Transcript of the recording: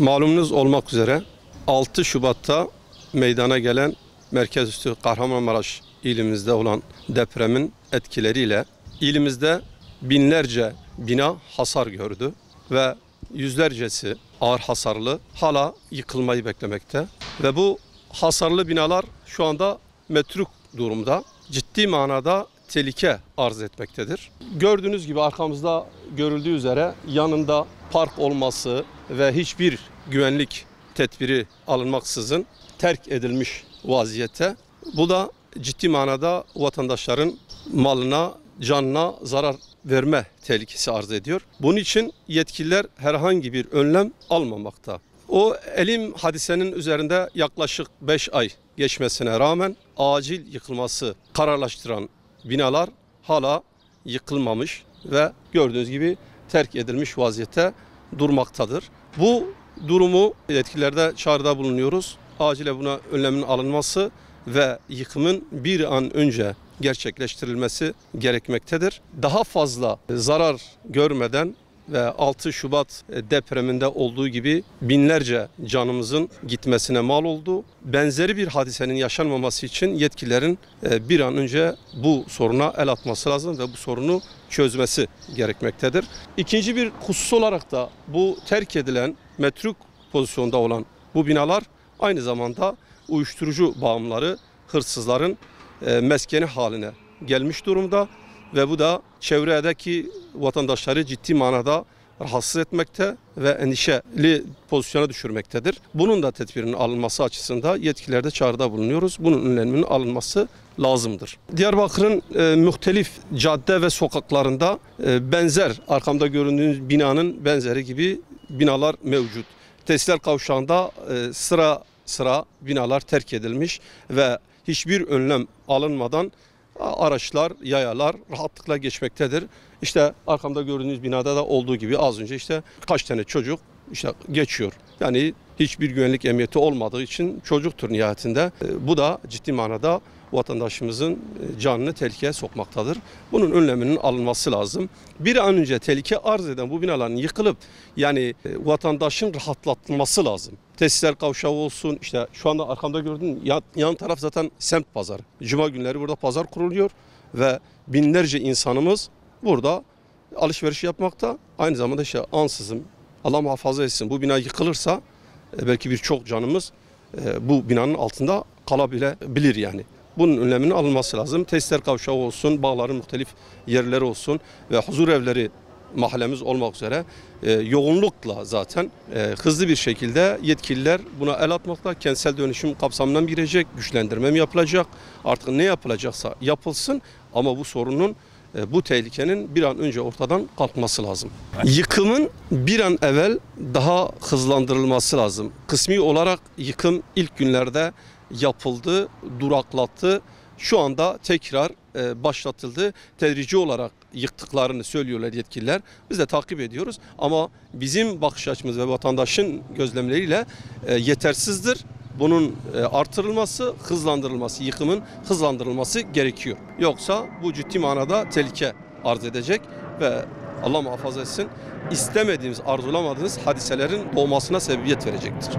Malumunuz olmak üzere 6 Şubat'ta meydana gelen merkezüstü Kahramanmaraş ilimizde olan depremin etkileriyle ilimizde binlerce bina hasar gördü ve yüzlercesi ağır hasarlı hala yıkılmayı beklemekte ve bu hasarlı binalar şu anda metruk durumda, ciddi manada tehlike arz etmektedir. Gördüğünüz gibi arkamızda görüldüğü üzere yanında park olması ve hiçbir güvenlik tedbiri alınmaksızın terk edilmiş vaziyette. Bu da ciddi manada vatandaşların malına, canına zarar verme tehlikesi arz ediyor. Bunun için yetkililer herhangi bir önlem almamakta. O elim hadisenin üzerinde yaklaşık 5 ay geçmesine rağmen acil yıkılması kararlaştıran binalar hala yıkılmamış ve gördüğünüz gibi terk edilmiş vaziyette durmaktadır. Bu durumu yetkililerde çağrıda bulunuyoruz. Acile buna önlemin alınması ve yıkımın bir an önce gerçekleştirilmesi gerekmektedir. Daha fazla zarar görmeden ve 6 Şubat depreminde olduğu gibi binlerce canımızın gitmesine mal oldu. Benzeri bir hadisenin yaşanmaması için yetkililerin bir an önce bu soruna el atması lazım ve bu sorunu çözmesi gerekmektedir. İkinci bir husus olarak da bu terk edilen metruk pozisyonda olan bu binalar aynı zamanda uyuşturucu bağımlıları, hırsızların meskeni haline gelmiş durumda ve bu da çevredeki vatandaşları ciddi manada rahatsız etmekte ve endişeli pozisyona düşürmektedir. Bunun da tedbirinin alınması açısından yetkililerde çağrıda bulunuyoruz. Bunun önleminin alınması lazımdır. Diyarbakır'ın muhtelif cadde ve sokaklarında benzer, arkamda göründüğünüz binanın benzeri gibi binalar mevcut. Tesisler kavşağında sıra binalar terk edilmiş ve hiçbir önlem alınmadan araçlar, yayalar rahatlıkla geçmektedir. İşte arkamda gördüğünüz binada da olduğu gibi az önce işte kaç tane çocuk işte geçiyor. Yani hiçbir güvenlik emniyeti olmadığı için çocuktur nihayetinde. Bu da ciddi manada vatandaşımızın canını tehlikeye sokmaktadır. Bunun önleminin alınması lazım. Bir an önce tehlike arz eden bu binaların yıkılıp yani vatandaşın rahatlatılması lazım. Tesisler kavşağı olsun, işte şu anda arkamda gördüğünüz yan taraf zaten semt pazarı. Cuma günleri burada pazar kuruluyor ve binlerce insanımız burada alışveriş yapmakta. Aynı zamanda işte ansızın Allah muhafaza etsin bu bina yıkılırsa belki birçok canımız bu binanın altında kalabilir yani. Bunun önleminin alınması lazım. Tesisler kavşağı olsun, bağların muhtelif yerleri olsun ve huzur evleri mahallemiz olmak üzere yoğunlukla zaten hızlı bir şekilde yetkililer buna el atmakta. Kentsel dönüşüm kapsamından girecek, güçlendirme mi yapılacak, artık ne yapılacaksa yapılsın ama bu sorunun bu tehlikenin bir an önce ortadan kalkması lazım. Yıkımın bir an evvel daha hızlandırılması lazım. Kısmi olarak yıkım ilk günlerde yapıldı, duraklattı. Şu anda tekrar başlatıldı. Tedrici olarak yıktıklarını söylüyorlar yetkililer. Biz de takip ediyoruz ama bizim bakış açımız ve vatandaşın gözlemleriyle yetersizdir. Bunun artırılması, hızlandırılması, yıkımın hızlandırılması gerekiyor. Yoksa bu ciddi manada tehlike arz edecek ve Allah muhafaza etsin istemediğimiz, arzulamadığımız hadiselerin doğmasına sebebiyet verecektir.